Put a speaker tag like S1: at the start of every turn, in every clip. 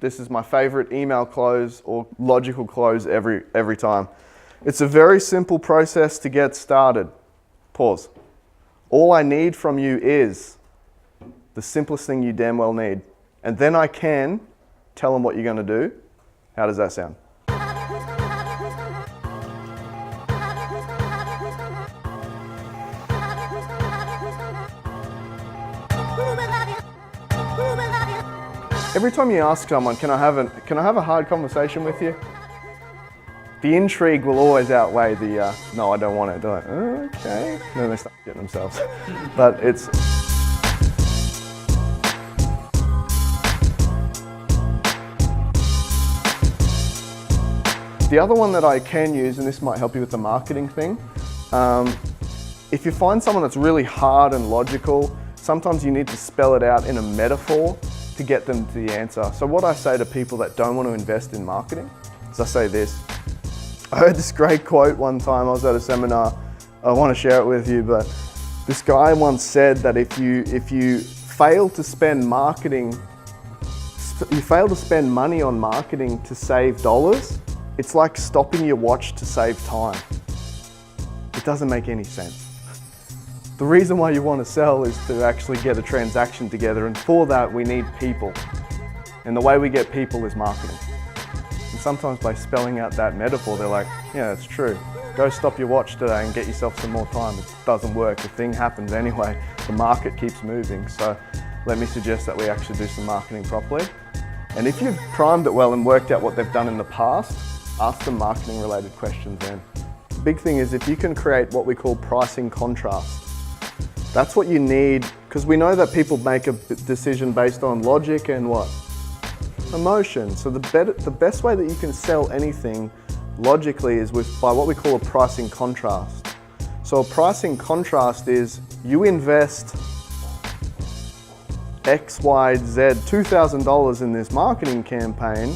S1: This is my favorite email close or logical close every time. It's a very simple process to get started. Pause. All I need from you is the simplest thing you damn well need. And then I can tell them what you're going to do. How does that sound? Every time you ask someone, can I have a hard conversation with you? The intrigue will always outweigh the, no, I don't want it. They're like, oh, okay. And then they start getting themselves. But it's... The other one that I can use, and this might help you with the marketing thing, if you find someone that's really hard and logical, sometimes you need to spell it out in a metaphor to get them to the answer. So what I say to people that don't want to invest in marketing is I say this. I heard this great quote one time. I was at a seminar. I want to share it with you, but this guy once said that if you fail to spend money on marketing to save dollars, it's like stopping your watch to save time. It doesn't make any sense. The reason why you want to sell is to actually get a transaction together, and for that we need people. And the way we get people is marketing. And sometimes by spelling out that metaphor, they're like, yeah, it's true. Go stop your watch today and get yourself some more time. It doesn't work. The thing happens anyway. The market keeps moving. So let me suggest that we actually do some marketing properly. And if you've primed it well and worked out what they've done in the past, ask them marketing related questions then. The big thing is if you can create what we call pricing contrast. That's what you need, because we know that people make a decision based on logic and what? Emotion. So the best way that you can sell anything logically is by what we call a pricing contrast. So a pricing contrast is you invest X, Y, Z, $2,000 in this marketing campaign,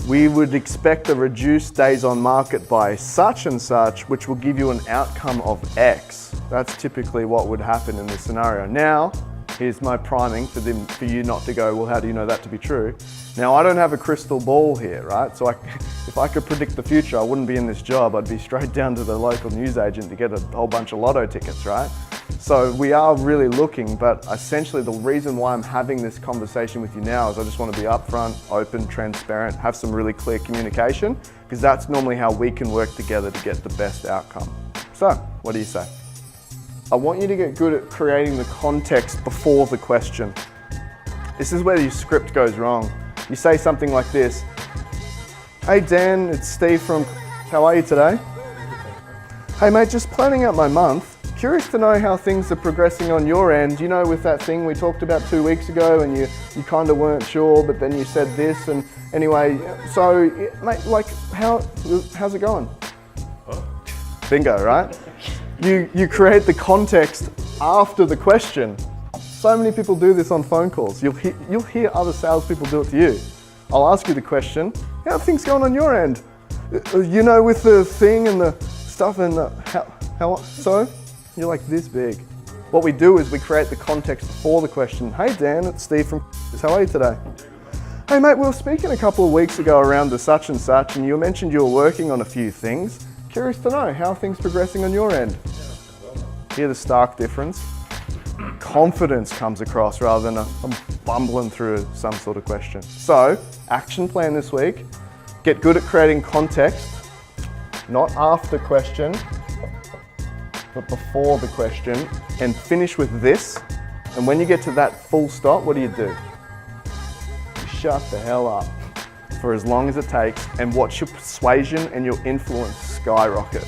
S1: we would expect a reduced days on market by such and such, which will give you an outcome of X. That's typically what would happen in this scenario. Now, here's my priming for you not to go, well, how do you know that to be true? Now, I don't have a crystal ball here, right? So if I could predict the future, I wouldn't be in this job. I'd be straight down to the local newsagent to get a whole bunch of lotto tickets, right? So we are really looking, but essentially the reason why I'm having this conversation with you now is I just want to be upfront, open, transparent, have some really clear communication, because that's normally how we can work together to get the best outcome. So, what do you say? I want you to get good at creating the context before the question. This is where your script goes wrong. You say something like this. Hey Dan, it's Steve from... How are you today? Hey mate, just planning out my month. Curious to know how things are progressing on your end. You know, with that thing we talked about 2 weeks ago and you kind of weren't sure, but then you said this, and anyway, so mate, like, how's it going? Huh? Bingo, right? You create the context after the question. So many people do this on phone calls. You'll hear other salespeople do it to you. I'll ask you the question, how are things going on your end? You know, with the thing and the stuff and the, so? You're like this big. What we do is we create the context for the question. Hey Dan, it's Steve from how are you today? Hey mate, we were speaking a couple of weeks ago around the such and such, and you mentioned you were working on a few things. Curious to know, how are things progressing on your end? Hear the stark difference? Confidence comes across rather than I'm bumbling through some sort of question. So, action plan this week. Get good at creating context, not after question, but before the question, and finish with this. And when you get to that full stop, what do? You shut the hell up for as long as it takes and watch your persuasion and your influence skyrocket.